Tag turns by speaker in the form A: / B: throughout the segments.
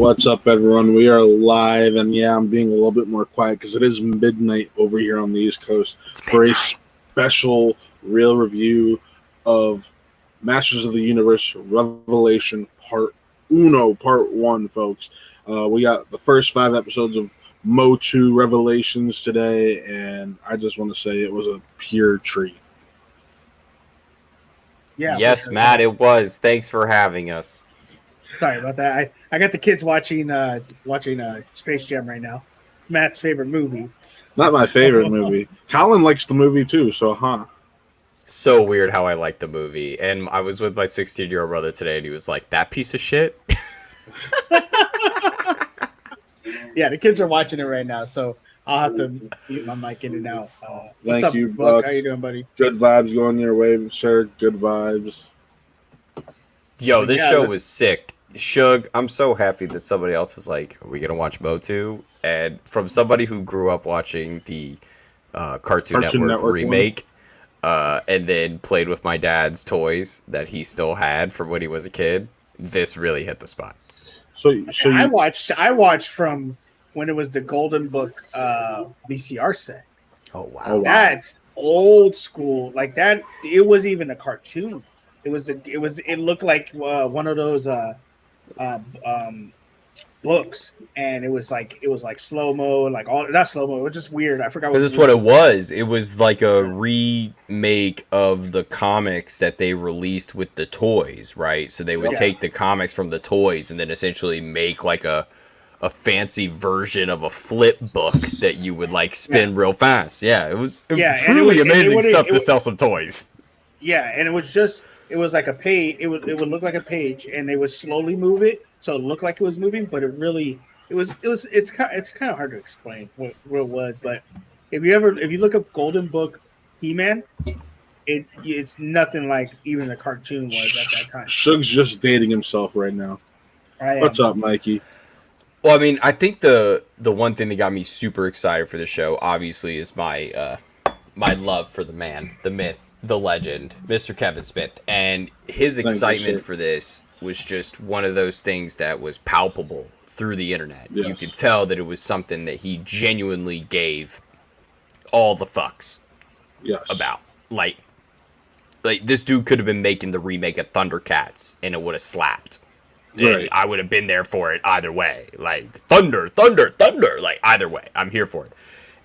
A: What's up, everyone? We are live, and yeah, I'm being a little bit more quiet because it is midnight over here on the East Coast for a special real review of Masters of the Universe Revelation Part 1, folks. We got the first 5 episodes of Mo2 Revelations today, and I just want to say it was a pure treat.
B: Yeah.
C: Yes, Matt, it was. Thanks for having us.
B: Sorry about that. I got the kids watching Space Jam right now. Matt's favorite movie.
A: Not my favorite movie. Colin likes the movie too, so
C: So weird how I like the movie. And I was with my 16-year-old brother today, and he was like, "That piece of shit."
B: Yeah, the kids are watching it right now, so I'll have to mute my mic in and out. What's
A: Thank
B: up,
A: you,
B: Buck?
A: Buck.
B: How you doing, buddy?
A: good vibes going your way, sir. Good vibes.
C: Yo, this show was sick. Suge, I'm so happy that somebody else was like, "Are we gonna watch Mo2?" And from somebody who grew up watching the Cartoon Network remake, and then played with my dad's toys that he still had from when he was a kid, this really hit the spot.
A: So
B: I watched from when it was the Golden Book VCR set.
C: Oh wow.
B: That's old school. Like that, it was even a cartoon. It looked like one of those books, and it was like slow mo, like all not slow mo. It was just weird. I forgot.
C: Because that's what it was. It was like a remake of the comics that they released with the toys, right? So they would take the comics from the toys and then essentially make like a fancy version of a flip book that you would like spin real fast. Yeah, it was truly amazing stuff to sell some toys.
B: Yeah, and it was like a page. It would look like a page, and they would slowly move it, so it looked like it was moving, but it's kind of hard to explain what it was. But if you look up Golden Book He-Man, it's nothing like even the cartoon was at that time.
A: Suge's just dating himself right now. What's up, Mikey?
C: Well, I mean, I think the one thing that got me super excited for the show, obviously, is my love for the man, the myth, the legend, Mr. Kevin Smith, and his excitement for this was just one of those things that was palpable through the internet. Yes. You could tell that it was something that he genuinely gave all the fucks about. Like this dude could have been making the remake of Thundercats, and it would have slapped. Right. I would have been there for it either way. Like, thunder, like, either way, I'm here for it.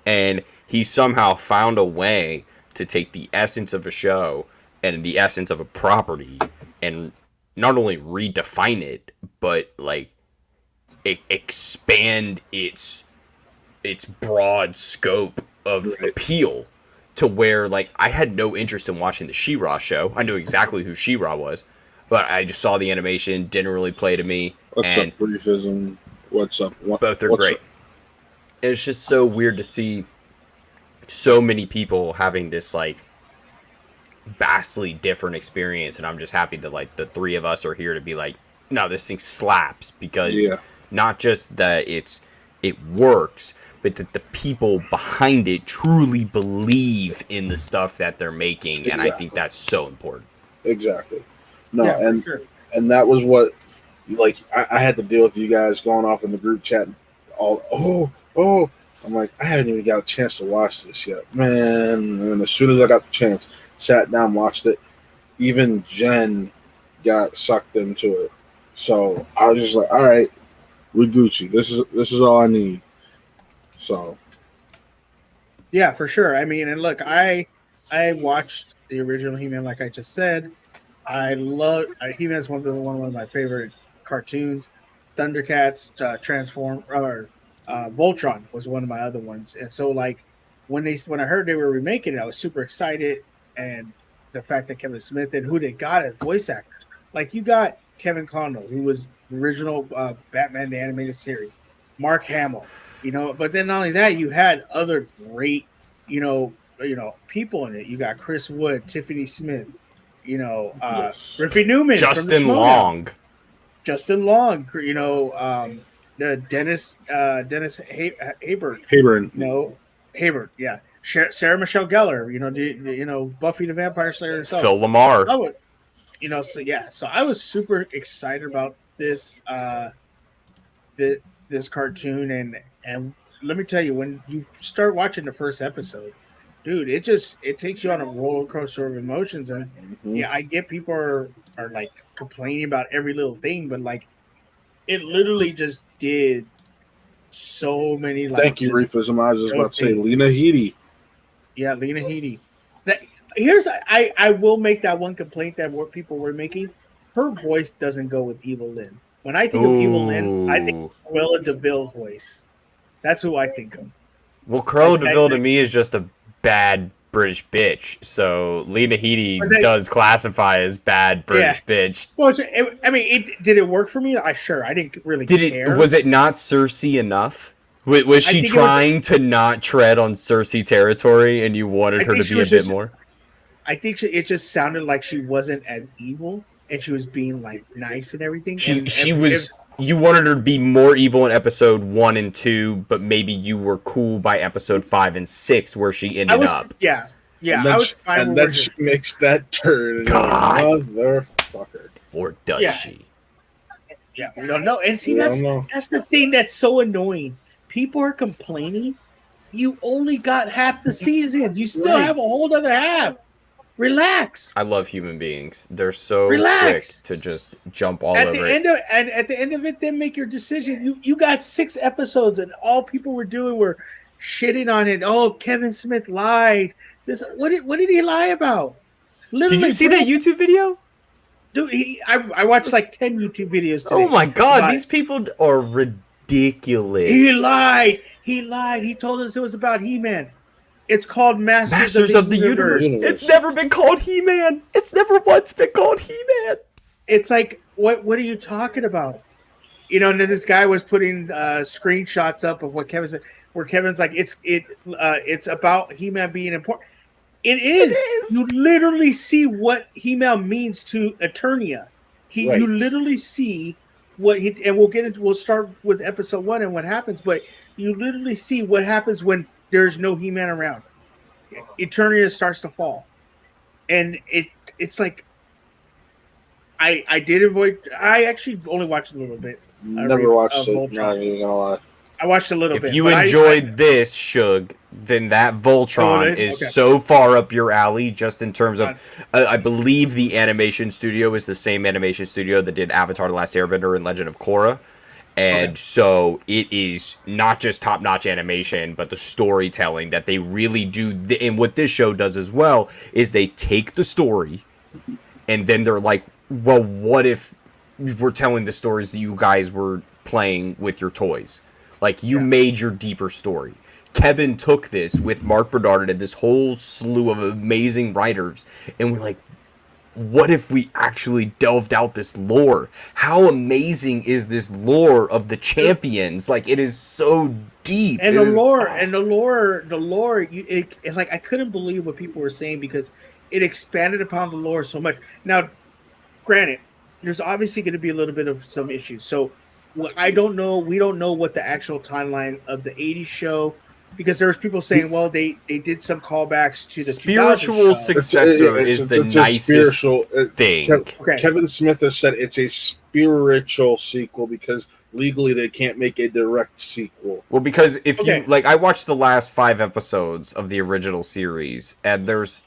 C: And he somehow found a way to take the essence of a show and the essence of a property and not only redefine it, but, like, expand its broad scope of appeal to where, like, I had no interest in watching the She-Ra show. I knew exactly who She-Ra was. But I just saw the animation, didn't really play to me.
A: What's up, Briefism? What's up?
C: Both are great. It's just so weird to see so many people having this, like, vastly different experience. And I'm just happy that, like, the 3 of us are here to be like, no, this thing slaps. Because not just that it works, but that the people behind it truly believe in the stuff that they're making. Exactly. And I think that's so important.
A: Exactly. No, and that was what, like, I had to deal with you guys going off in the group chat. I'm like, I haven't even got a chance to watch this yet, man. And as soon as I got the chance, sat down, watched it. Even Jen got sucked into it. So I was just like, all right, we Gucci. This is all I need. So.
B: Yeah, for sure. I mean, and look, I watched the original He-Man, like I just said. I love He-Man's one of my favorite cartoons. Thundercats, Voltron was one of my other ones. And so, like, when I heard they were remaking it, I was super excited. And the fact that Kevin Smith and who they got as voice actors, like, you got Kevin Conroy, who was the original Batman the Animated Series, Mark Hamill, But then not only that, you had other great, people in it. You got Chris Wood, Tiffany Smith. Rippy Newman,
C: Justin Long,
B: Dennis Haybert, Haybert, yeah, Sarah Michelle Gellar, Buffy the Vampire Slayer herself,
C: Phil Lamar,
B: so I was super excited about this. this cartoon, and let me tell you, when you start watching the first episode, dude, it takes you on a roller coaster of emotions. And yeah, I get people are like complaining about every little thing, but like it literally just did so many like.
A: Thank you, Reefism. I was just about to say
B: things.
A: Lena Headey.
B: Yeah, Lena Headey. Here's I will make that one complaint that what people were making. Her voice doesn't go with Evil Lynn. When I think of Evil Lynn, I think of Cruella DeVille voice. That's who I think of.
C: Well, Cruella DeVille to me is just a bad British bitch. So Lena Headey does classify as bad British bitch.
B: Well, did it work for me? I didn't really care.
C: Was it not Cersei enough? Was she trying to not tread on Cersei territory, and you wanted her to be a bit more?
B: I think it just sounded like she wasn't as evil, and she was being like nice and everything.
C: You wanted her to be more evil in episode 1 and 2, but maybe you were cool by episode 5 and 6, where she ended up.
B: Yeah.
A: I was fine. And then she makes that turn.
C: God,
A: motherfucker.
C: Or does she?
B: Yeah, we don't know. And see, that's the thing that's so annoying. People are complaining. You only got half the season. You still have a whole other half. Relax.
C: I love human beings. They're so quick to just jump all over it.
B: At the end of it, then make your decision. You got 6 episodes, and all people were doing were shitting on it. Oh, Kevin Smith lied. What did he lie about?
C: Literally, did you see that YouTube video?
B: Dude, I watched like 10 YouTube videos today.
C: Oh my god, these people are ridiculous.
B: He lied. He told us it was about He-Man. It's called Masters of the Universe.
C: It's never been called He-Man. It's never once been called He-Man.
B: It's like, what are you talking about? And then this guy was putting screenshots up of what Kevin said, where Kevin's like, it's about He-Man being important. It is. You literally see what He-Man means to Eternia. You literally see what and we'll start with episode 1 and what happens, but you literally see what happens when there's no He-Man around. Eternia starts to fall. And it's like I actually only watched a little bit.
A: Never watched it, not even gonna lie.
B: I watched a little bit.
C: If you enjoyed this, Suge, then that Voltron is so far up your alley, just in terms of, I believe the animation studio is the same animation studio that did Avatar: The Last Airbender and Legend of Korra. And so it is not just top-notch animation, but the storytelling that they really do. And what this show does as well is they take the story, and then they're like, well, what if we're telling the stories that you guys were playing with your toys? Like, you made your deeper story. Kevin took this with Mark Bernard and this whole slew of amazing writers, and we're like, what if we actually delved out this lore? How amazing is this lore of the champions? Like, it is so deep.
B: And the lore, like, I couldn't believe what people were saying because it expanded upon the lore so much. Now, granted, there's obviously going to be a little bit of some issues. So, we don't know what the actual timeline of the 80s show, because there was people saying, well, they did some callbacks to the
C: spiritual successor is the nicest thing.
A: Kevin Smith has said it's a spiritual sequel because legally they can't make a direct sequel.
C: Well, because if you like, I watched the last 5 episodes of the original series, and there's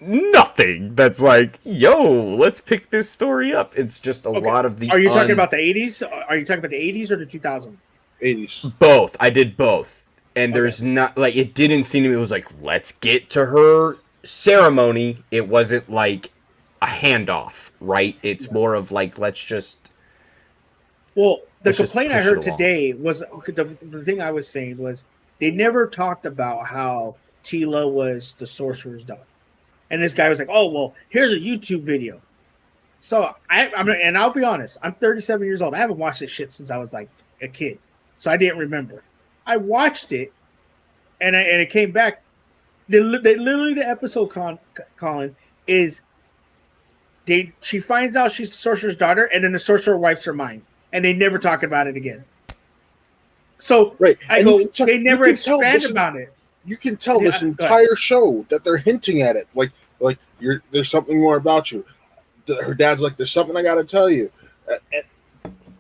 C: nothing that's like, yo, let's pick this story up. It's just a lot of the.
B: Are you talking about the 80s? Are you talking about the 80s or the 2000s?
A: 80s.
C: Both. I did both. And there's not, like, it didn't seem to me, it was like, let's get to her ceremony. It wasn't like a handoff, right? It's more of like, let's just.
B: Well, the complaint I heard today was, the thing I was saying was, they never talked about how Tila was the sorcerer's daughter. And this guy was like, oh, well, here's a YouTube video. So, and I'll be honest, I'm 37 years old. I haven't watched this shit since I was like a kid. So I didn't remember. I watched it, and it came back. Literally, the episode, Colin, is she finds out she's the sorcerer's daughter, and then the sorcerer wipes her mind, and they never talk about it again. So they never expand about it.
A: You can tell this entire show that they're hinting at it, like there's something more about you. Her dad's like, there's something I got to tell you.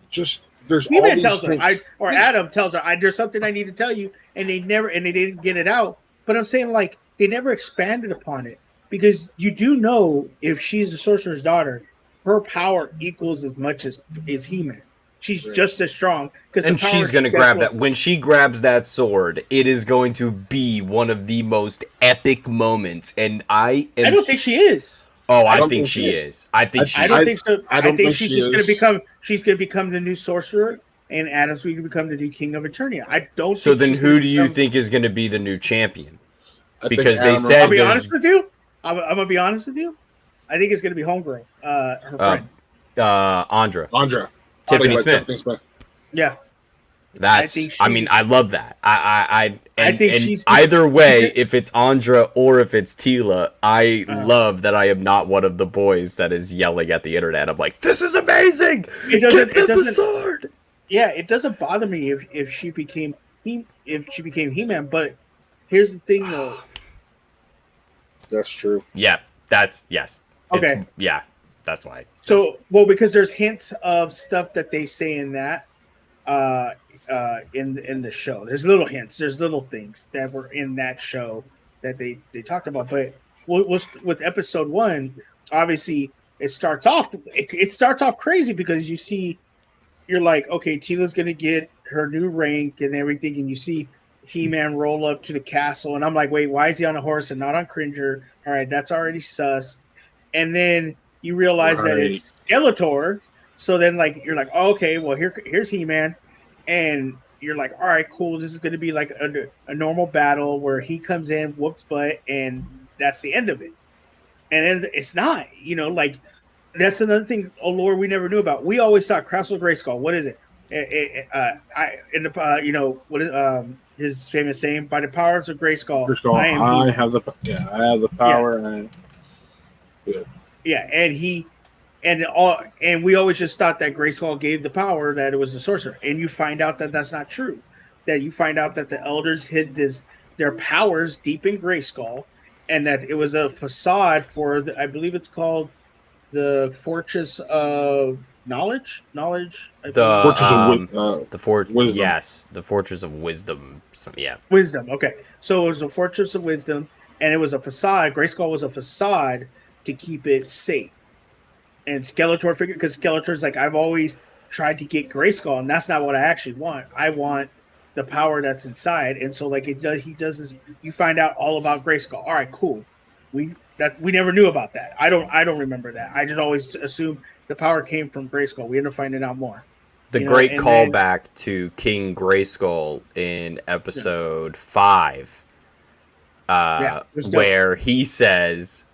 A: Just there's all
B: He-Man
A: these
B: tells her,
A: hints.
B: Adam tells her, there's something I need to tell you, and they didn't get it out. But I'm saying, like, they never expanded upon it, because you do know if she's the sorcerer's daughter, her power equals as much as He-Man. She's just as strong,
C: and she's gonna grab that. When she grabs that sword, it is going to be one of the most epic moments. And I don't
B: think she is.
C: Oh, I think she is. I think she.
B: I don't think so.
A: I don't think
B: she's
A: she
B: just
A: is.
B: going to become. She's going to become the new sorcerer, and Adam's going to become the new king of Eternia. I don't.
C: So then, who do you think is going to be the new champion? Because they
A: Adam
C: said.
B: I'll be honest with you. I'm going to be honest with you. I think it's going to be Homegirl, her friend,
A: Andra,
C: Tiffany Smith.
B: Yeah.
C: I love that. I think
B: she's
C: either way, if it's Andra or if it's Tila, I love that I am not one of the boys that is yelling at the internet. I'm like, this is amazing. Give them the sword.
B: Yeah, it doesn't bother me if she became He-Man, but here's the thing though.
A: That's true.
C: Yeah, yes.
B: Okay.
C: That's why.
B: So, because there's hints of stuff that they say in that in the show. There's little hints. There's little things that were in that show that they talked about. But with episode 1, obviously it starts off crazy, because you're like, okay, Tila's gonna get her new rank and everything, and you see He-Man roll up to the castle, and I'm like, wait, why is he on a horse and not on Cringer? All right, that's already sus. And then you realize that it's Skeletor. So then, like, you're like, oh, okay, well, here's He-Man. And you're like, all right, cool. This is going to be like a normal battle where he comes in, whoops butt, and that's the end of it. And it's not, like, that's another thing, lore we never knew about. We always thought Castle Grayskull. What is it? His famous saying, by the powers of Grayskull,
A: I have the power.
B: And we always just thought that Grayskull gave the power, that it was the sorcerer. And you find out that that's not true. That you find out that the elders hid their powers deep in Grayskull, and that it was a facade for I believe it's called the Fortress of Knowledge.
C: The Wisdom. Yes, the Fortress of Wisdom.
B: Wisdom. Okay, so it was a Fortress of Wisdom, and it was a facade. Grayskull was a facade to keep it safe. And Skeletor figured, because Skeletor's like, I've always tried to get Grayskull, and that's not what I actually want. I want the power that's inside. And so, like, he does this. You find out all about Grayskull. All right, cool. We never knew about that. I don't remember that. I just always assumed the power came from Grayskull. We ended up finding out more.
C: The great callback to King Grayskull in episode 5, where he says,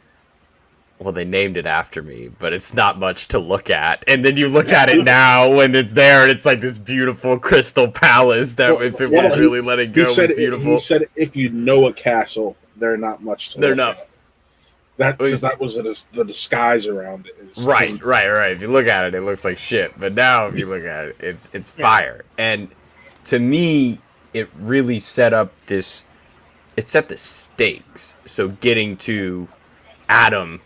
C: well, they named it after me, but it's not much to look at. And then you look at it now when it's there, and it's like this beautiful crystal palace that if it was really letting go, was beautiful.
A: He said, if you know a castle, they're not much to look at. That was the disguise around it.
C: Right. If you look at it, it looks like shit. But now, if you look at it, it's fire. And to me, it really set up this. It set the stakes. So getting to Adam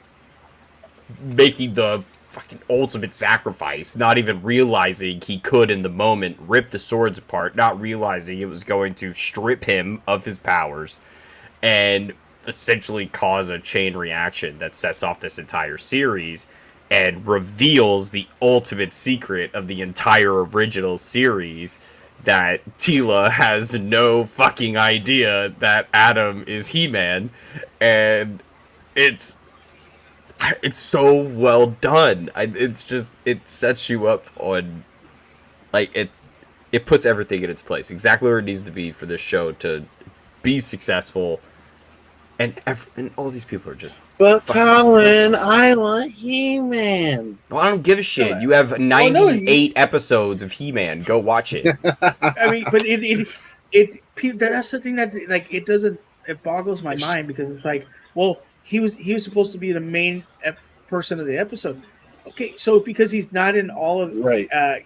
C: making the fucking ultimate sacrifice, not even realizing he could in the moment rip the swords apart, not realizing it was going to strip him of his powers, and essentially cause a chain reaction that sets off this entire series and reveals the ultimate secret of the entire original series, that Tila has no fucking idea that Adam is He-Man, and it's so well done. It sets you up on, like, it puts everything in its place, exactly where it needs to be for this show to be successful. And all these people are just.
A: But Colin, I want He-Man.
C: Well, I don't give a shit. You have 98 episodes of He-Man. Go watch it.
B: I mean, but that's the thing that, like, it boggles my mind, because it's like, well, he was supposed to be the main person of the episode. Okay, so because he's not in all of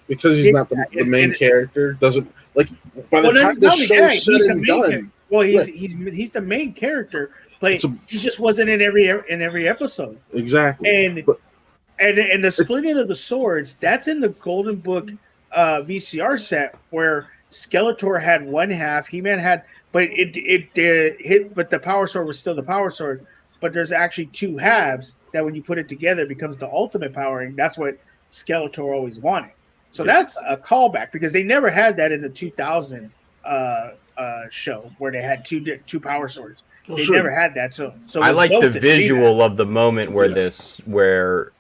A: because he's not the main character, doesn't, like, by the time the show's said and done.
B: Well, he's the main character, but he just wasn't in every episode.
A: Exactly.
B: And the splitting of the swords, that's in the Golden Book VCR set where Skeletor had one half, He-Man had, but it hit, but the Power Sword was still the Power Sword. But there's actually two halves that when you put it together becomes the ultimate power, and that's what Skeletor always wanted. So that's a callback because they never had that in the 2000 show where they had two Power Swords. They never had that. So
C: I like the visual of the moment where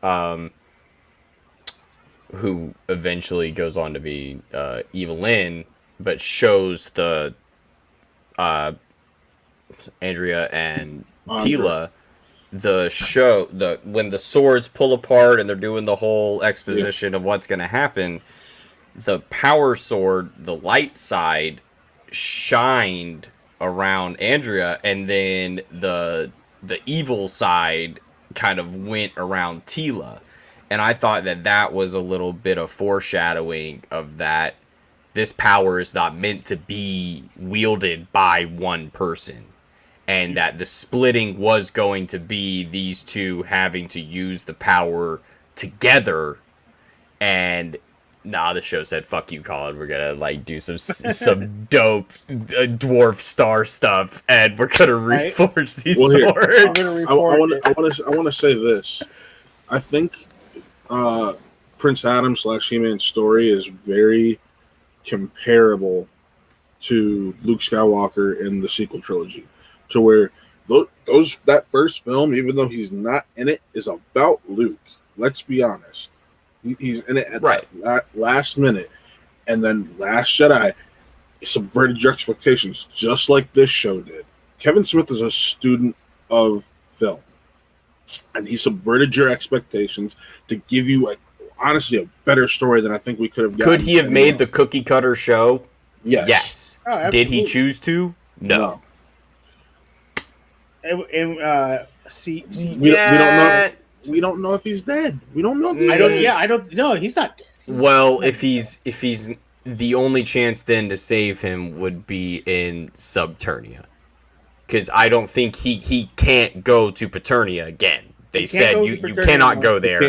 C: who eventually goes on to be Evelyn, but shows the Andrea and Tila when the swords pull apart and they're doing the whole exposition of what's going to happen. The Power Sword, the light side, shined around Andrea, and then the evil side kind of went around Tila. And I thought that was a little bit of foreshadowing of that this power is not meant to be wielded by one person. And that the splitting was going to be these two having to use the power together. And the show said, "Fuck you, Colin. We're gonna do some dope dwarf star stuff, and we're gonna reforge these swords."
A: I want to say this. I think Prince Adam / He-Man's story is very comparable to Luke Skywalker in the sequel trilogy, to where that first film, even though he's not in it, is about Luke. Let's be honest. He's in it at that last minute. And then Last Jedi subverted your expectations, just like this show did. Kevin Smith is a student of film. And he subverted your expectations to give you, honestly, a better story than I think we could have gotten.
C: Could he have made the cookie cutter show?
A: Yes.
B: Oh,
C: did he choose to? No.
B: We don't
A: know. We don't know if he's dead. We don't know if he's dead.
B: I don't know. He's not dead.
C: Well, if he's the only chance then to save him would be in Subternia, because I don't think he can't go to Paternia again. They said you cannot go there.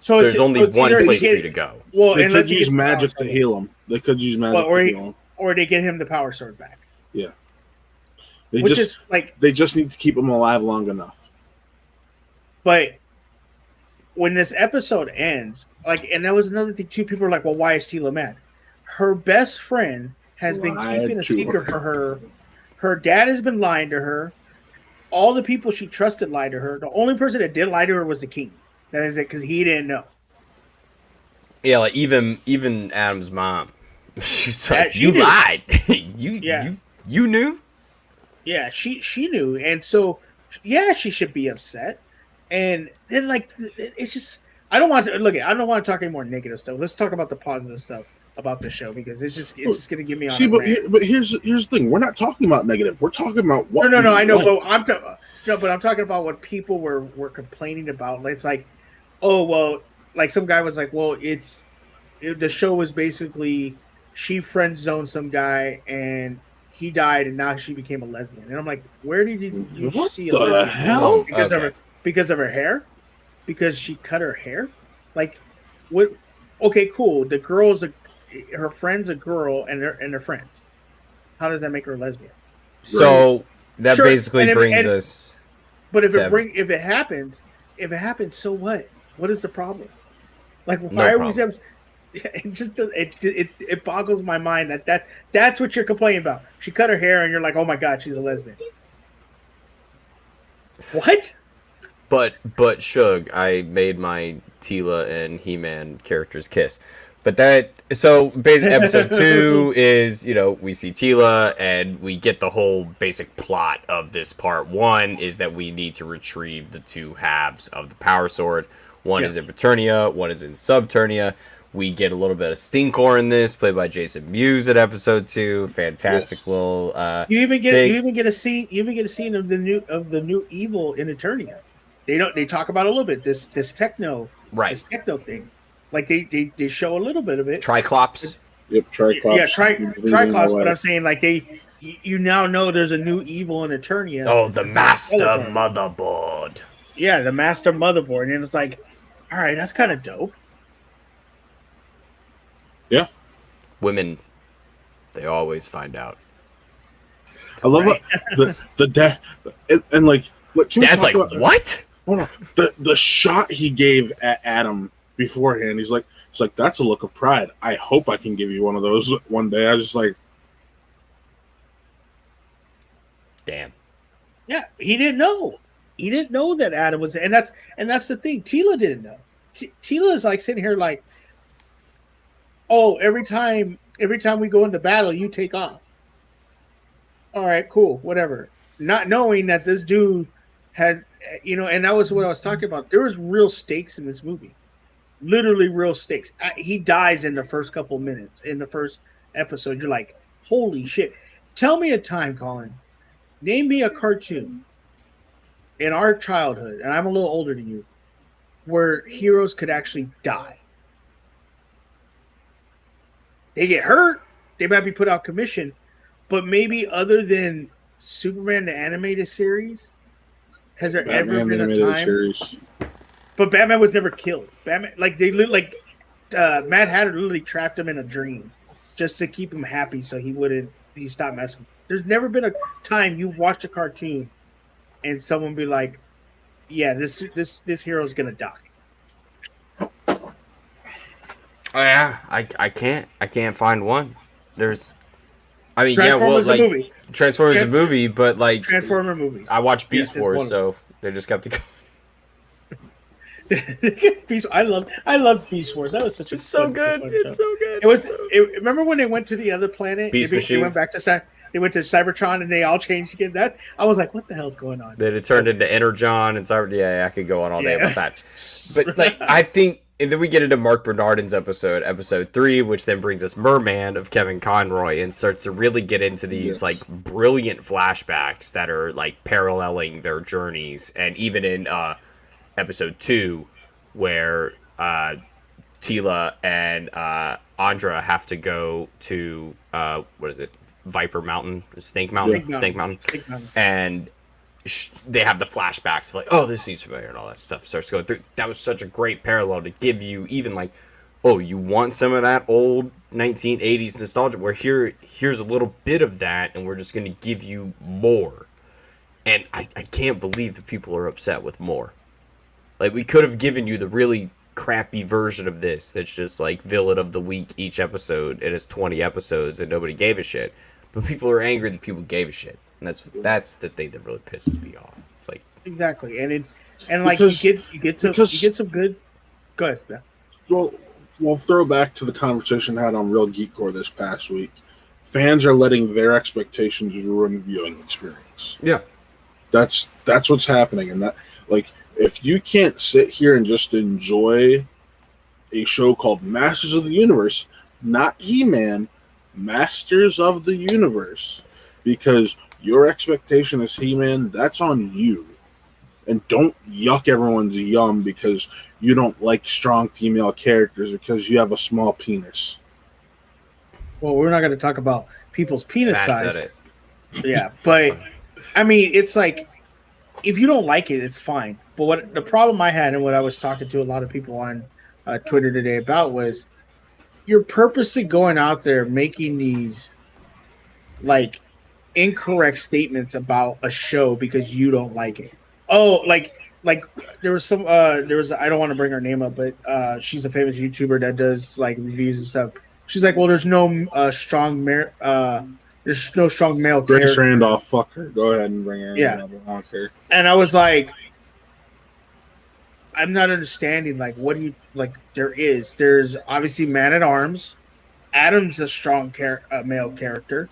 C: So there's only one place for you to go.
A: Well, they could use magic to heal him. They could use magic to heal him,
B: or they get him the Power Sword back.
A: Yeah. They just need to keep him alive long enough.
B: But when this episode ends, and that was another thing too, people are like, well, why is Tila mad? Her best friend has been keeping a secret for her. Her dad has been lying to her. All the people she trusted lied to her. The only person that did lie to her was the king. That is it, because he didn't know.
C: Yeah, even Adam's mom. She's like, you lied. You knew? Yeah,
B: she knew. And so, she should be upset. And then, it's just, I don't want to talk any more negative stuff. Let's talk about the positive stuff about the show, because it's just going to give me on.
A: See, but here's the thing: we're not talking about negative. We're talking about what.
B: No, I know, but I'm talking about what people were complaining about. It's like, oh well, some guy was like, well, the show was basically she friend zoned some guy and he died and now she became a lesbian, and I'm like, where did you see a lesbian?
A: Hell?
B: Because of her hair? Because she cut her hair? What? Okay, cool. The girl's her friend's a girl, and they're friends. How does that make her a lesbian?
C: So that basically brings us.
B: But if it happens, so what? What is the problem? Why are we? It boggles my mind that's what you're complaining about. She cut her hair, and you're like, oh my god, she's a lesbian. What?
C: But Suge, I made my Tila and He-Man characters kiss. But basically episode 2 is, we see Tila and we get the whole basic plot of this part. 1 is that we need to retrieve the two halves of the Power Sword. One is in Paternia, one is in Subternia. We get a little bit of Stinkor in this, played by Jason Mewes at episode 2. Fantastic little.
B: You even get a scene of the new evil in Eternia. They talk about a little bit this techno this techno thing. They show a little bit of it.
C: Triclops.
A: Yep, Triclops.
B: Yeah, Triclops. But I'm saying you now know there's a new evil in Eternia.
C: Oh, the Master Motherboard.
B: Yeah, the Master Motherboard, and it's like, all right, that's kind of dope.
A: Yeah.
C: Women, they always find out.
A: I love
B: Right.
A: the dad and like what can we
C: Dad's
A: talk
C: like,
A: about?
C: what?
A: Hold on. The shot he gave at Adam beforehand, he's like, it's like that's a look of pride. I hope I can give you one of those one day. I was just like,
C: Damn.
B: Yeah, he didn't know. He didn't know that Adam was, and that's the thing. Tila didn't know. Tila is like sitting here like, oh, every time we go into battle, you take off. All right, cool, whatever. Not knowing that this dude had, and that was what I was talking about. There was real stakes in this movie, literally real stakes. He dies in the first couple minutes in the first episode. You're like, holy shit! Tell me a time, Colin. Name me a cartoon in our childhood, and I'm a little older than you, where heroes could actually die. They get hurt, they might be put out commission, but maybe other than Superman the animated series, has there ever
A: Batman
B: been a
A: animated
B: time?
A: series.
B: But Batman was never killed. Batman, Mad Hatter literally trapped him in a dream just to keep him happy, so he stopped messing. There's never been a time you watch a cartoon and someone be like, "Yeah, this hero's gonna die."
C: Oh, yeah, I can't find one. There's, I mean,
B: Transformers the movie.
C: Transformers the movie, but like
B: Transformer movies.
C: I watched
B: Yes,
C: Beast
B: it's
C: Wars,
B: one of
C: so they just kept to go.
B: Beast. I love Beast Wars. That was such a
C: It's so
B: fun
C: good.
B: show.
C: It's so good.
B: It was.
C: So
B: Remember when they went to the other planet?
C: Beast
B: they
C: Machines?
B: went back to they went to Cybertron and they all changed again. That I was like, what the hell's going on?
C: Then it turned into Energon and Cyber. Yeah, I could go on all day
B: Yeah.
C: about that. But like, I think, and then we get into Mark Bernardin's episode 3, which then brings us Merman of Kevin Conroy and starts to really get into these like brilliant flashbacks that are like paralleling their journeys, and even in episode 2, where Tila and Andra have to go to what is it? Viper Mountain, Snake Mountain,
A: Yeah.
C: Snake Mountain,
B: Snake Mountain.
C: and they have the flashbacks of like, oh, this seems familiar, and all that stuff starts going through. That was such a great parallel to give you even like, oh, you want some of that old 1980s nostalgia? Where here's a little bit of that, and we're just going to give you more. And I can't believe that people are upset with more. Like, we could have given you the really crappy version of this that's just like villain of the week each episode. It has 20 episodes and nobody gave a shit. But people are angry that people gave a shit. And that's the thing that really pisses me off. It's like,
B: Exactly, and
A: Because-
B: you get some good. Go ahead. Yeah.
A: Well, we'll throw back to the conversation I had on Real Geek Core this past week. Fans are letting their expectations ruin viewing experience.
C: yeah.
A: That's what's happening, and that like if you can't sit here and just enjoy a show called Masters of the Universe, not He-Man, Masters of the Universe, because your expectation is He-Man, that's on you. And don't yuck everyone's yum because you don't like strong female characters because you have a small penis.
B: Well, we're not going to talk about people's penis
C: Matt
B: size.
C: said it.
B: Yeah, but I mean, it's like if you don't like it, it's fine. But what the problem I had and what I was talking to a lot of people on Twitter today about was you're purposely going out there making these like incorrect statements about a show because you don't like it. Oh, like there was I don't want to bring her name up, but she's a famous YouTuber that does like reviews and stuff. She's like, well, there's no strong male
A: Grace
B: character.
A: Randolph, fuck her. Go ahead and bring her
B: Yeah.
A: in. I don't care.
B: And I was like, I'm not understanding. Like, what do you like? There's obviously Man at Arms. Adam's a strong male character.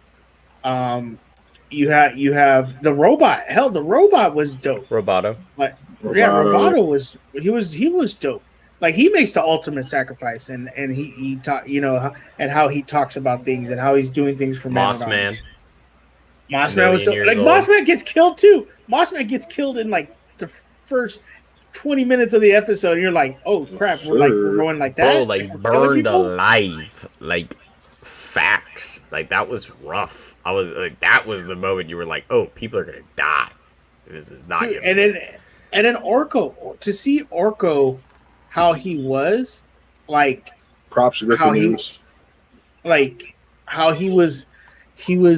B: You have the robot. Hell, the robot was dope.
C: Roboto.
B: Like, yeah, Roboto was dope. Like he makes the ultimate sacrifice, and he talk, and how he talks about things and how he's doing things for Man at
C: Mossman.
B: Arms. Mossman was dope.
C: Million
B: Like
C: years old.
B: Mossman gets killed too. Mossman gets killed in like the first 20 minutes of the episode. And you're like, oh crap, we're going like that.
C: Bro, like
B: We're killing
C: burned
B: people?
C: alive. Like facts. Like that was rough. I was like, that was the moment you were like, oh, people are gonna die. This is not
B: Dude,
C: gonna
B: and then Orko, to see Orko how he was, like
A: Props to
B: How
A: Griffin
B: he-
A: News.
B: like how he was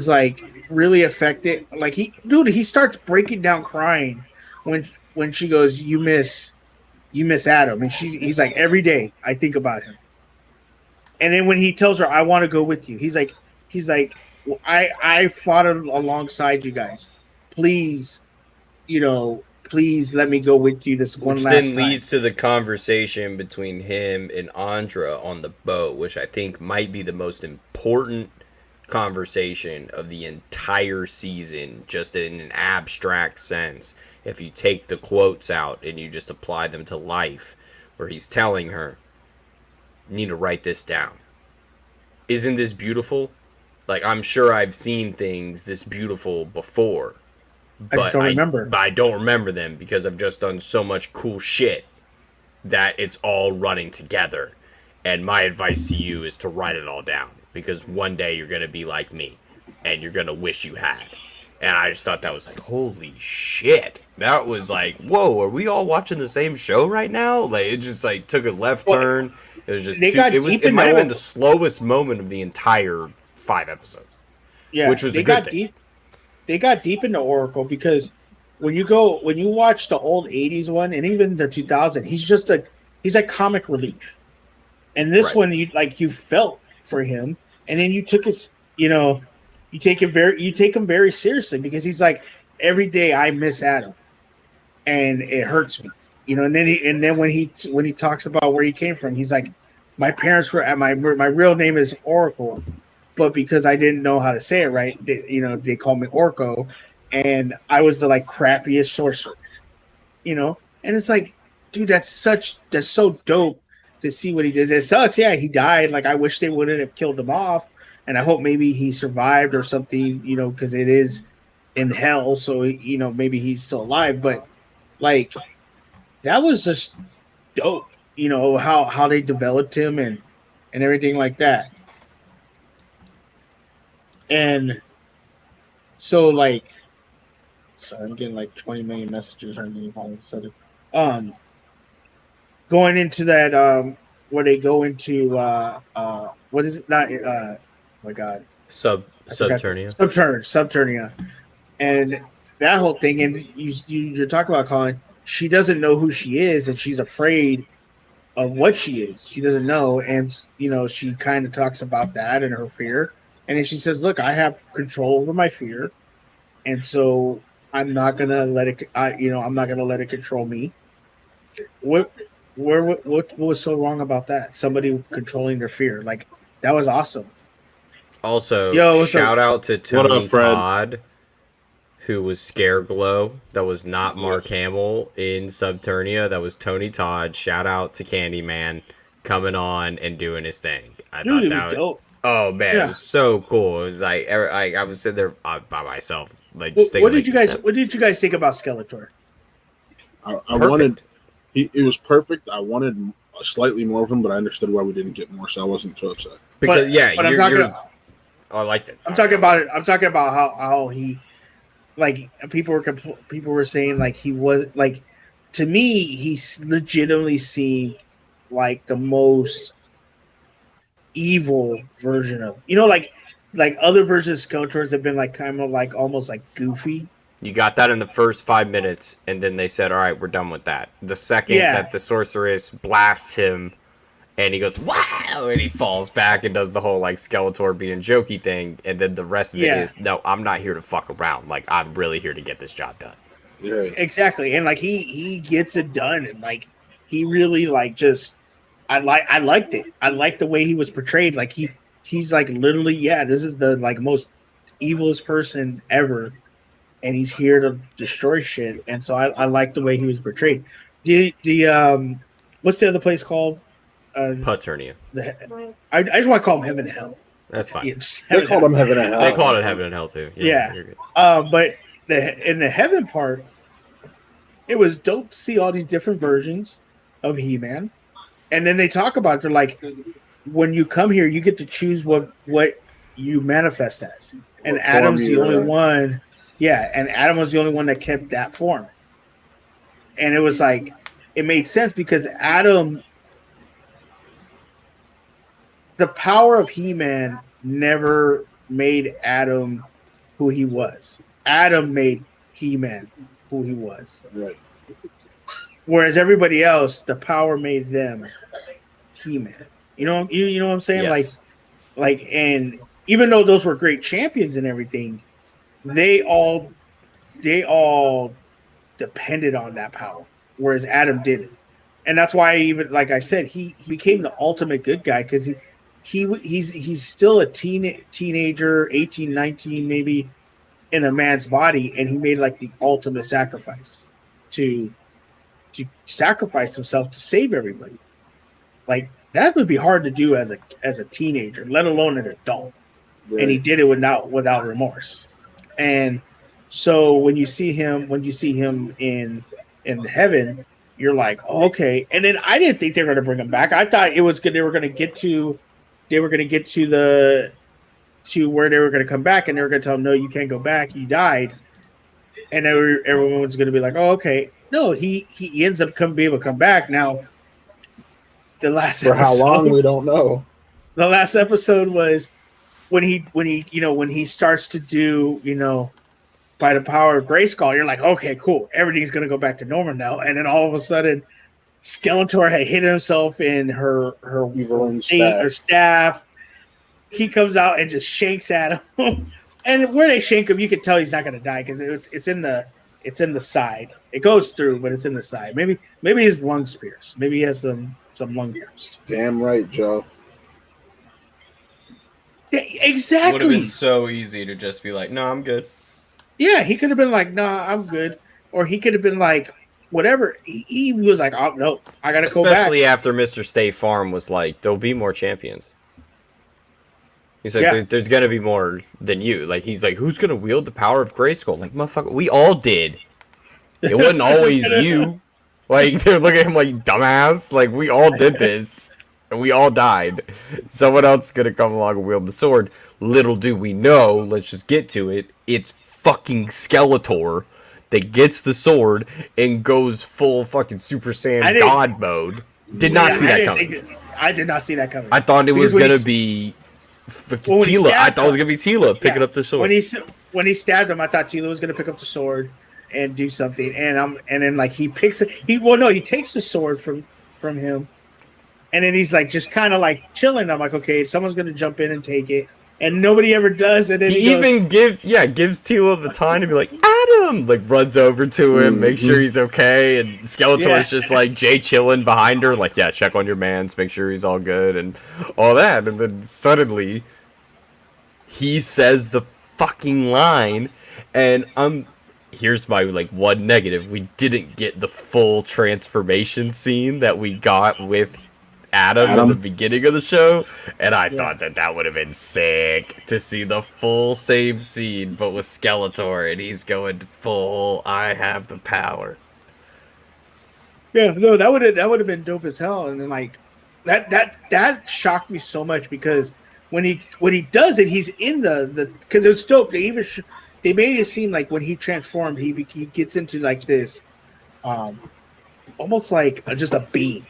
B: like really affected. Like he starts breaking down crying when she goes, you miss Adam, and he's like, every day I think about him. And then when he tells her, I want to go with you, he's like, well, I fought alongside you guys. Please, please let me go with you this one
C: Which
B: last
C: then
B: time.
C: leads to the conversation between him and Andra on the boat, which I think might be the most important conversation of the entire season, just in an abstract sense. If you take the quotes out and you just apply them to life, where he's telling her, you need to write this down. Isn't this beautiful? Like, I'm sure I've seen things this beautiful before,
B: I just don't remember.
C: but I don't remember them because I've just done so much cool shit that it's all running together. And my advice to you is to write it all down, because one day you're gonna be like me, and you're gonna wish you had. And I just thought that was like, holy shit. That was like, whoa, are we all watching the same show right now? Like, it just like took a left turn. It was just it might have been the slowest moment of the entire 5 episodes.
B: Yeah,
C: which was a good thing.
B: They got deep into Oracle because when you watch the old 80s one and even the 2000, he's like comic relief. And this one you felt for him, and then you took his you take him very seriously, because he's like, every day I miss Adam and it hurts me. And then when he talks about where he came from, he's like, my parents were at my real name is Oracle, but because I didn't know how to say it right, they called me Orko, and I was the like crappiest sorcerer, and it's like, dude, that's so dope to see what he does. It sucks, yeah, he died. Like, I wish they wouldn't have killed him off, and I hope maybe he survived or something, because it is in hell, so maybe he's still alive. But like, that was just dope, how they developed him and everything like that. And so, like, sorry, I'm getting like 20 million messages on me all of a sudden. Going into that, where they go into what is it? Not oh my god, Subternia, and that whole thing. And you're talking about Colin. She doesn't know who she is, and she's afraid of what she is. She doesn't know, and she kind of talks about that and her fear. And then she says, "Look, I have control over my fear, and so I'm not gonna let it. I'm not gonna let it control me." What was so wrong about that? Somebody controlling their fear, like, that was awesome.
C: Also, shout out to Tony Todd, who was Scareglow. That was not Mark Hamill in Subternia. That was Tony Todd. Shout out to Candyman coming on and doing his thing. I thought that was dope. Oh man, It was so cool. It was like I was sitting there by myself. Like,
B: what did you guys think about Skeletor?
A: I wanted. It was perfect. I wanted slightly more of him, but I understood why we didn't get more, so I wasn't too upset.
C: Because I liked it.
B: I'm talking about how he, like, people were saying, like, he was, like, to me, he legitimately seemed like the most evil version of, like other versions of Skeletors have been like kind of like almost like goofy.
C: You got that in the first 5 minutes, and then they said, all right, we're done with that. The second that the sorceress blasts him, and he goes, wow, and he falls back and does the whole, like, Skeletor being jokey thing, and then the rest of it is, no, I'm not here to fuck around. Like, I'm really here to get this job done.
A: Yeah.
B: Exactly. And, like, he gets it done, and, like, he really, like, just, I liked it. I liked the way he was portrayed. Like, he's, like, literally, this is the, like, most evilest person ever, and he's here to destroy shit. And so I like the way he was portrayed. The what's the other place called?
C: Paternia.
B: I just want to call him Heaven and Hell.
C: That's fine.
A: They called him Heaven and Hell.
C: They called it Heaven and Hell too.
B: Yeah. You're good. But in the Heaven part, it was dope to see all these different versions of He-Man. And then they talk about, they're like, when you come here, you get to choose what you manifest as. And Adam's the only one. Yeah, and Adam was the only one that kept that form. And it was like, it made sense because Adam the power of He-Man never made Adam who he was. Adam made He-Man who he was.
A: Right.
B: Whereas everybody else, the power made them He-Man. You know what I'm saying?
C: Yes.
B: Like, and even though those were great champions and everything, they all depended on that power, whereas Adam didn't. And that's why, even like I said, he became the ultimate good guy, because he's still a teenager, 18, 19 maybe, in a man's body, and he made like the ultimate sacrifice to sacrifice himself to save everybody. Like, that would be hard to do as a teenager, let alone an adult. Right. And he did it without remorse. And so when you see him in heaven, you're like, oh, okay. And then I didn't think they were going to bring him back. I thought it was good. They were going to get to where they were going to come back, and they were going to tell him, no, you can't go back. You died. And everyone was going to be like, oh, okay. No, he ends up be able to come back. Now, the last
A: for episode, how long we don't know.
B: The last episode was when he starts to do, by the power of Grayskull, you're like, okay, cool. Everything's going to go back to normal now. And then all of a sudden, Skeletor had hit himself in her staff. He comes out and just shanks at him. And where they shank him, you can tell he's not going to die, because it's in the side. It goes through, but it's in the side. Maybe his lungs pierced. Maybe he has some lung pierced.
A: Damn right, Joe.
B: Yeah, exactly.
C: Would have been so easy to just be like, no, I'm good.
B: Yeah, he could have been like, nah, I'm good. Or he could have been like, whatever. He was like, oh, no, I got to go back.
C: Especially after Mr. State Farm was like, there'll be more champions. He's like, there's going to be more than you. Like, he's like, who's going to wield the power of Grayskull? Like, motherfucker, we all did. It wasn't always you. Like, they're looking at him like, dumbass. Like, we all did this. And we all died. Someone else is going to come along and wield the sword. Little do we know, let's just get to it, it's fucking Skeletor that gets the sword and goes full fucking Super Saiyan God mode. Did not see that coming.
B: I did not see that coming.
C: I thought it was going to be Tila. I thought it was going to be Tila picking up the sword.
B: When he stabbed him, I thought Tila was going to pick up the sword and do something. And then like he takes the sword from him. And then he's like just kind of like chilling. I'm like, okay, someone's going to jump in and take it. And nobody ever does. And then
C: he even gives Tila the time to be like, Adam! Like, runs over to him, make sure he's okay. And Skeletor's just like, Jay chilling behind her. Like, yeah, check on your mans, make sure he's all good, and all that. And then suddenly, he says the fucking line. And here's my, like, one negative. We didn't get the full transformation scene that we got with Adam in the beginning of the show, and I thought that would have been sick to see the full same scene, but with Skeletor, and he's going full, I have the power.
B: Yeah, no, that would have been dope as hell. And then like that shocked me so much, because when he does it, he's in the because it's dope. They made it seem like when he transformed, he gets into like this, almost like just a beam.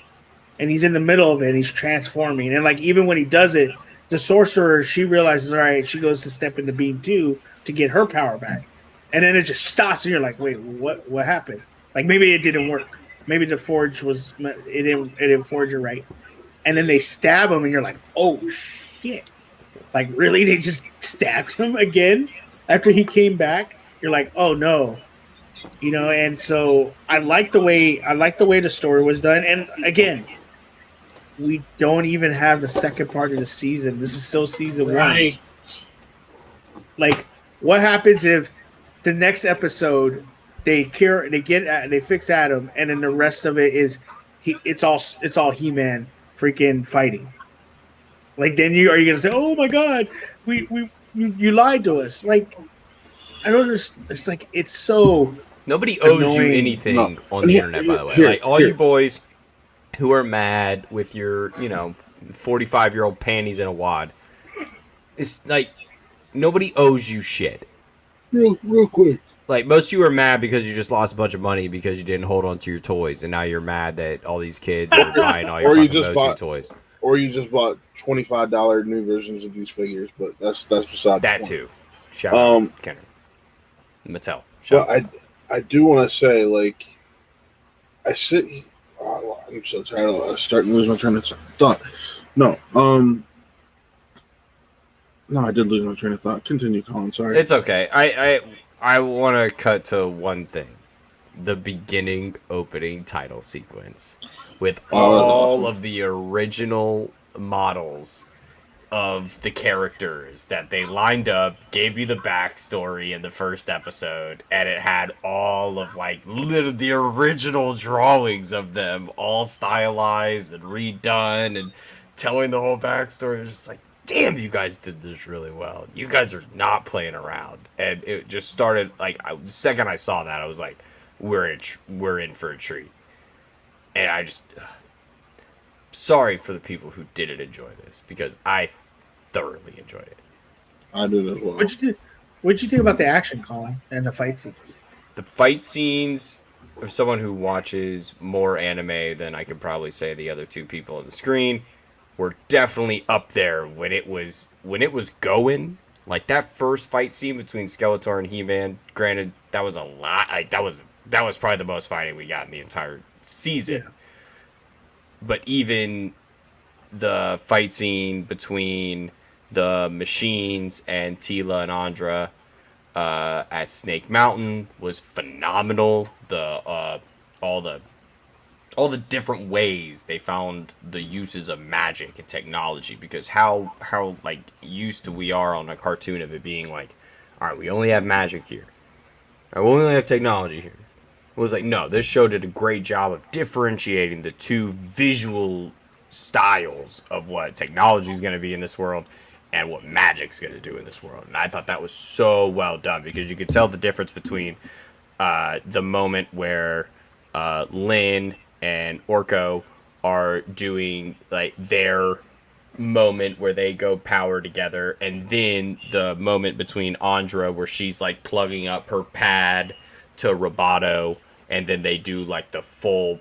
B: And he's in the middle of it, and he's transforming. And, like, even when he does it, the sorcerer, she realizes, all right, she goes to step in the beam, too, to get her power back. And then it just stops, and you're like, wait, what happened? Like, maybe it didn't work. Maybe the forge it didn't forge it right. And then they stab him, and you're like, oh, shit. Like, really? They just stabbed him again after he came back? You're like, oh, no. And so I like the way the story was done. And, again, we don't even have the second part of the season. This is still season one. Like, what happens if the next episode they fix Adam, and then the rest of it is it's all He-Man freaking fighting? Like, then are you gonna say, oh my god, you lied to us? Like, I don't understand. It's like, it's so
C: nobody owes annoying. You anything on the internet, by the way. Like, all you boys who are mad with your, 45-year-old panties in a wad. It's like, nobody owes you shit.
A: Real quick.
C: Like, most of you are mad because you just lost a bunch of money because you didn't hold on to your toys, and now you're mad that all these kids are buying all your fucking toys.
A: or you just bought $25 new versions of these figures. But that's beside
C: That
A: the point.
C: too. Shout out Kenner. Mattel. Shout
A: But
C: out.
A: I do want to say, like, I sit. Oh, I'm so tired. I'm starting to lose my train of thought. No, no, I did lose my train of thought. Continue, Colin. Sorry.
C: It's okay. I want to cut to one thing. The beginning opening title sequence with all
A: awesome.
C: of the original models of the characters that they lined up, gave you the backstory in the first episode, and it had all of like the original drawings of them all stylized and redone and telling the whole backstory. It was just like, damn, you guys did this really well. You guys are not playing around. And it just started like the second I saw that, I was like, we're in for a treat. And I just sorry for the people who didn't enjoy this because I thoroughly enjoyed it.
A: I did as well.
B: What'd you think about the action, Colin, and the fight scenes?
C: The fight scenes, for someone who watches more anime than I could probably say the other two people on the screen, were definitely up there when it was going. Like that first fight scene between Skeletor and He-Man. Granted, that was a lot. Like that was probably the most fighting we got in the entire season.
B: Yeah.
C: But even the fight scene between the machines and Tila and Andra at Snake Mountain was phenomenal. All the different ways they found the uses of magic and technology, because how like used to we are on a cartoon of it being like, all right, we only have magic here, or we only have technology here. It was like, no, this show did a great job of differentiating the two visual styles of what technology is going to be in this world and what magic's going to do in this world. And I thought that was so well done, because you could tell the difference between the moment where Lynn and Orko are doing like their moment where they go power together, and then the moment between Andra where she's like plugging up her pad to Roboto, and then they do like the full,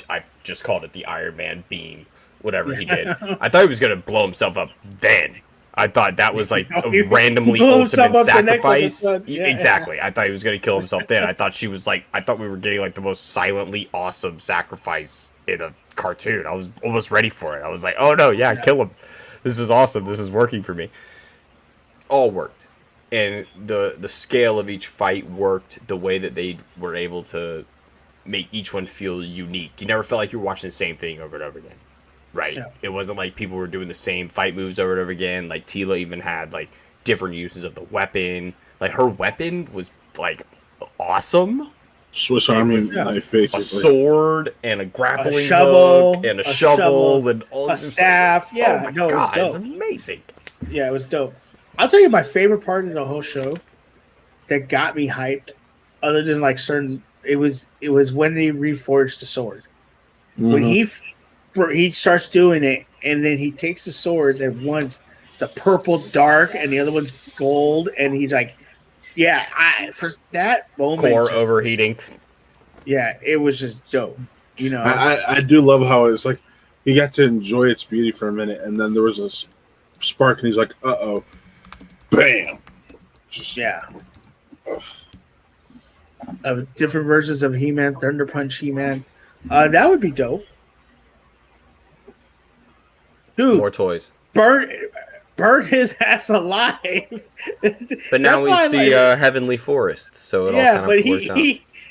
C: I just called it the Iron Man beam, whatever he did. I thought he was going to blow himself up then. I thought that was like a randomly ultimate sacrifice.
B: Yeah.
C: Exactly. I thought he was going to kill himself then. I thought we were getting like the most silently awesome sacrifice in a cartoon. I was almost ready for it. I was like, oh no, yeah, kill him. This is awesome. This is working for me. All worked. And the scale of each fight worked, the way that they were able to make each one feel unique. You never felt like you were watching the same thing over and over again. Right. Yeah. It wasn't like people were doing the same fight moves over and over again. Like Tila even had like different uses of the weapon. Like her weapon was like awesome.
A: Swiss Army knife, basically.
C: A sword and a grappling hook and a shovel and all
B: a staff. Like, yeah,
C: oh my God, it was amazing.
B: Yeah, it was dope. I'll tell you my favorite part of the whole show that got me hyped, other than like certain, it was when they reforged the sword. Mm-hmm. When he starts doing it, and then he takes the swords, and one's the purple dark and the other one's gold, and he's like, yeah, for that moment,
C: core overheating.
B: Yeah, it was just dope. You know,
A: I do love how it's like he got to enjoy its beauty for a minute, and then there was a spark, and he's like, "Uh-oh, bam!" Just
B: different versions of He-Man, Thunder Punch He-Man. That would be dope. Dude,
C: more toys.
B: Burn his ass alive.
C: But now he's the Heavenly Forest, so it all kind of works out.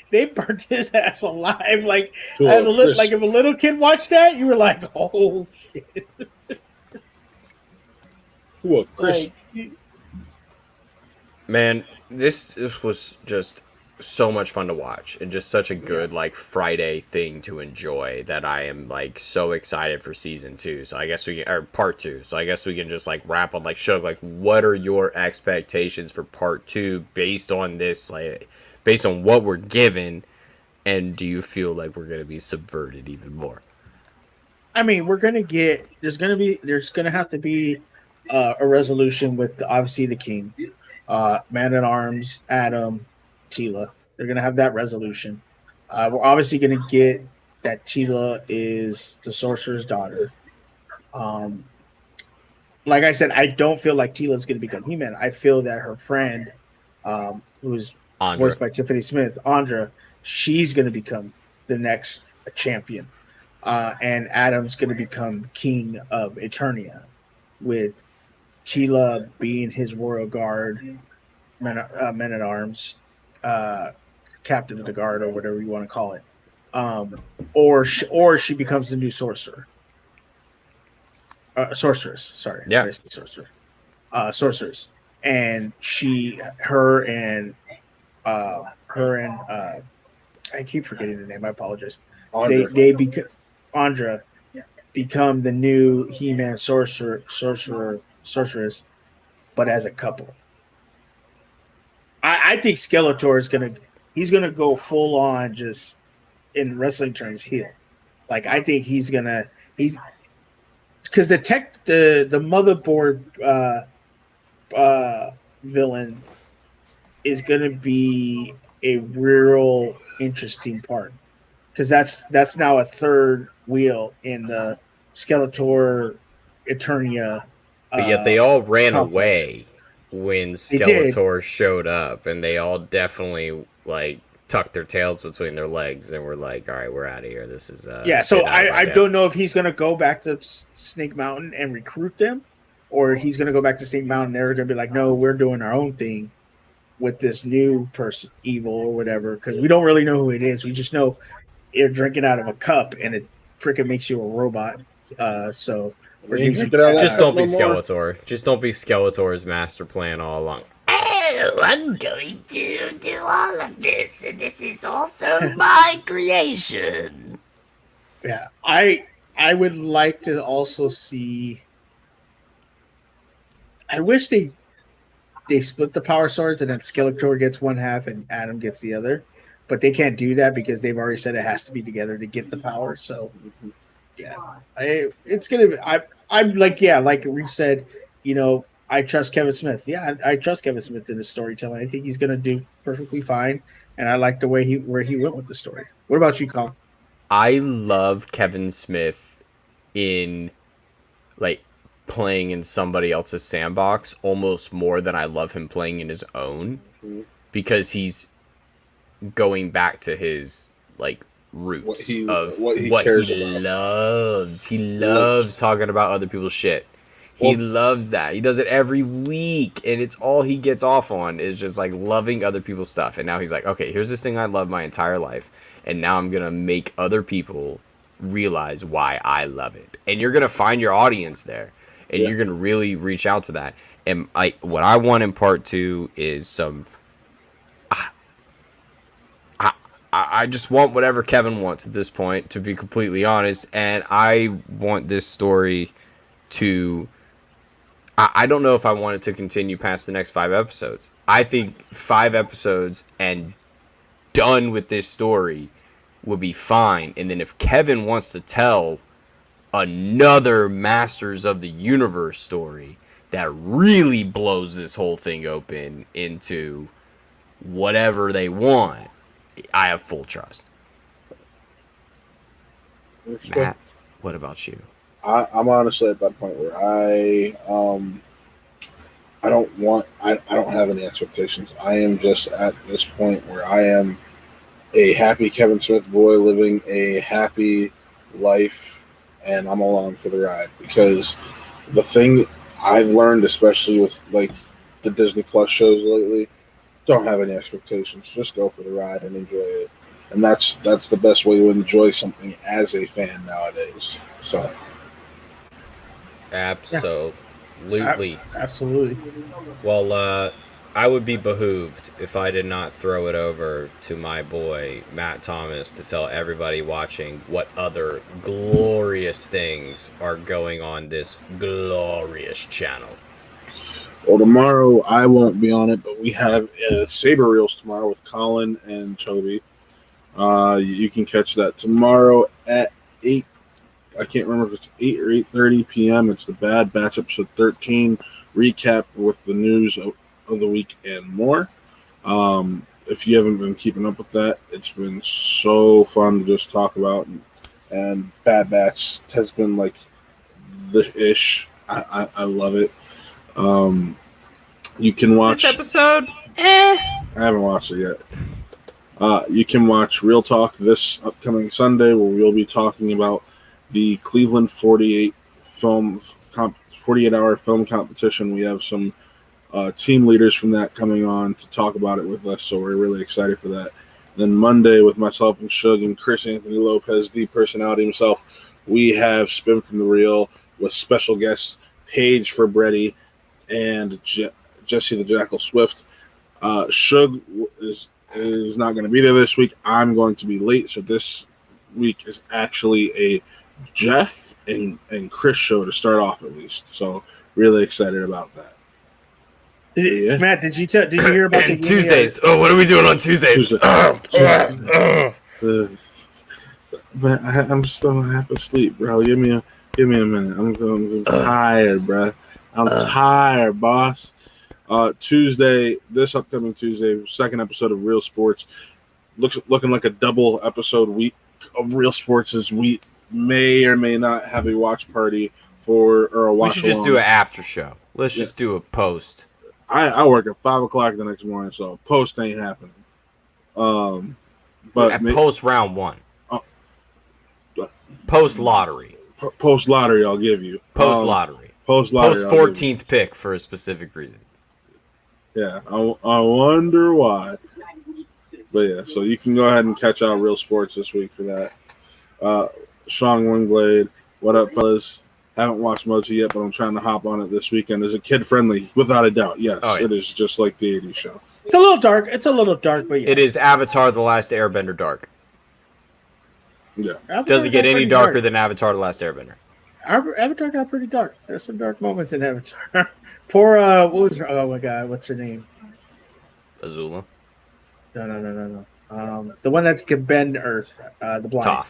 B: They burnt his ass alive. Like if a little kid watched that, you were like, "Oh shit!"
A: Cool, Chris.
C: Man, this was just so much fun to watch, and just such a good like Friday thing to enjoy, that I am like so excited for season 2. So I guess part 2. So I guess we can just like wrap on like Suge, like what are your expectations for part 2 based on this, like based on what we're given, and do you feel like we're gonna be subverted even more?
B: I mean, there's gonna have to be a resolution with obviously the King, Man at Arms, Adam, Tila. They're going to have that resolution. We're obviously going to get that Tila is the sorcerer's daughter. Um, like I said, I don't feel like Tila's going to become He-Man. I feel that her friend, who's
C: Andra.
B: voiced by Tiffany Smith, Andra, she's going to become the next champion. And Adam's going to become king of Eternia, with Tila being his royal guard, men at arms, captain of the guard, or whatever you want to call it. Or she becomes the new sorcerer. Sorceress, sorry.
C: Yeah.
B: Sorcerer. Sorceress. And her and I keep forgetting the name. I apologize.
A: Andra.
B: Andra become the new He-Man sorceress, but as a couple. I think Skeletor is gonna go full on, just in wrestling terms, heel. Like, I think he's because the motherboard villain is gonna be a real interesting part, because that's now a third wheel in the Skeletor Eternia.
C: But yet they all ran
B: conflict.
C: away when Skeletor showed up, and they all definitely like tucked their tails between their legs and were like, "All right, we're out of here. This is
B: yeah." So I don't know if he's gonna go back to Snake Mountain and recruit them, or he's gonna go back to Snake Mountain. They're gonna be like, "No, we're doing our own thing with this new person, evil or whatever," because we don't really know who it is. We just know you're drinking out of a cup and it freaking makes you a robot. So
C: just don't be Skeletor. Just don't be Skeletor's master plan all along. Oh, I'm going to do all of this, and this is also my creation.
B: Yeah, I would like to also see. I wish they split the power swords and then Skeletor gets one half and Adam gets the other, but they can't do that because they've already said it has to be together to get the power. So yeah, it's gonna be. I'm like, yeah, like we said, I trust Kevin Smith. Yeah, I trust Kevin Smith in his storytelling. I think he's gonna do perfectly fine, and I like the way where he went with the story. What about you, Colin?
C: I love Kevin Smith in like playing in somebody else's sandbox almost more than I love him playing in his own, because he's going back to his like roots
A: what he
C: loves. He loves talking about other people's shit. He loves that. He does it every week, and it's all he gets off on is just like loving other people's stuff. And now he's like, okay, here's this thing I love my entire life, and now I'm gonna make other people realize why I love it. And you're gonna find your audience there, and you're gonna really reach out to that. And what I want in part 2 is some. I just want whatever Kevin wants at this point, to be completely honest, and I want this story to. I don't know if I want it to continue past the next 5 episodes. I think 5 episodes and done with this story would be fine. And then if Kevin wants to tell another Masters of the Universe story that really blows this whole thing open into whatever they want, I have full trust. Matt, what about you?
A: I'm honestly at that point where I don't have any expectations. I am just at this point where I am a happy Kevin Smith boy living a happy life, and I'm along for the ride, because the thing I've learned, especially with like the Disney Plus shows lately, don't have any expectations. Just go for the ride and enjoy it. And that's the best way to enjoy something as a fan nowadays. So
C: absolutely.
B: Absolutely.
C: Well, I would be behooved if I did not throw it over to my boy Matt Thomas to tell everybody watching what other glorious things are going on this glorious channel.
A: Well, tomorrow I won't be on it, but we have Saber Reels tomorrow with Colin and Toby. You can catch that tomorrow at 8. I can't remember if it's 8 or 8:30 p.m. It's the Bad Batch episode 13 recap with the news of the week and more. If you haven't been keeping up with that, it's been so fun to just talk about, and Bad Batch has been like the ish. I love it. You can watch
C: This episode.
A: I haven't watched it yet. You can watch Real Talk this upcoming Sunday, where we'll be talking about the Cleveland 48-hour film competition. We have some team leaders from that coming on to talk about it with us, so we're really excited for that. Then Monday, with myself and Suge and Chris Anthony Lopez, the personality himself, we have Spin from the Reel with special guests Paige Fabretti and Jesse the Jackal Swift. Suge is not going to be there this week. I'm going to be late, so this week is actually a Jeff and Chris show to start off, at least. So really excited about that. Yeah.
B: Matt, did you hear about the
C: Tuesdays? Oh, what are we doing on Tuesdays?
A: But I'm still half asleep, bro. Give me a minute. I'm tired, bro. I'm tired, boss. Tuesday, this upcoming Tuesday, second episode of Real Sports, looking like a double episode week of Real Sports, as we may or may not have a watch party or a watch.
C: We should just do an after show. Let's just do a post.
A: I work at 5:00 the next morning, so post ain't happening. But
C: post round one. Post lottery.
A: Post lottery, I'll give you.
C: Post lottery.
A: Post lottery.
C: Post 14th pick for a specific reason.
A: Yeah, I wonder why. But yeah, so you can go ahead and catch out Real Sports this week for that. Sean Wingblade, what up, fellas? Haven't watched Mochi yet, but I'm trying to hop on it this weekend. Is it kid friendly? Without a doubt, yes. Oh, yeah. It is just like the 80s show.
B: It's a little dark, but yeah.
C: It is Avatar: The Last Airbender dark.
A: Yeah.
C: Does it get any darker than Avatar: The Last Airbender?
B: Avatar got pretty dark. There's some dark moments in Avatar. Poor oh my god, what's her name?
C: Azula.
B: No. The one that can bend Earth, the blind.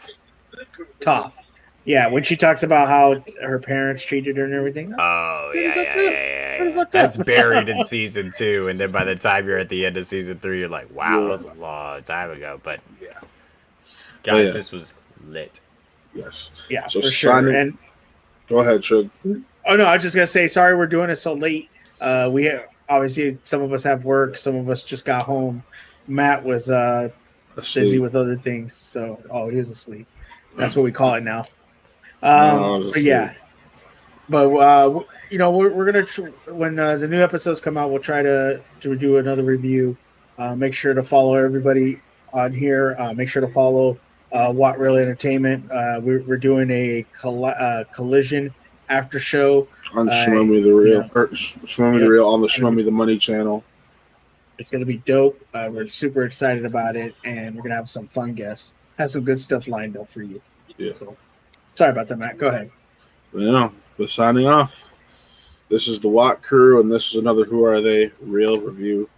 B: Toph. Yeah, when she talks about how her parents treated her and everything.
C: Oh, yeah. That's buried in season 2, and then by the time you're at the end of season 3, you're like, wow, that was a long time ago. But
A: yeah,
C: guys, this was lit.
A: Yes.
B: Yeah, so for sure. And
A: go ahead, Shug.
B: Oh no, I was just gonna say sorry we're doing it so late. We have, obviously some of us have work, some of us just got home. Matt was busy with other things, so he was asleep. That's what we call it now. But yeah, but we're gonna when the new episodes come out, we'll try to do another review. Make sure to follow everybody on here. Make sure to follow WAT-Reel Entertainment. We're doing a collision after show
A: on Show Me the Real, Show Me the Real on the Show Me the Money channel.
B: It's gonna be dope. We're super excited about it, and we're gonna have some fun guests. Have some good stuff lined up for you.
A: Yeah.
B: So, sorry about that, Matt. Go ahead.
A: We're signing off. This is the WAT crew, and this is another Who Are They Real review.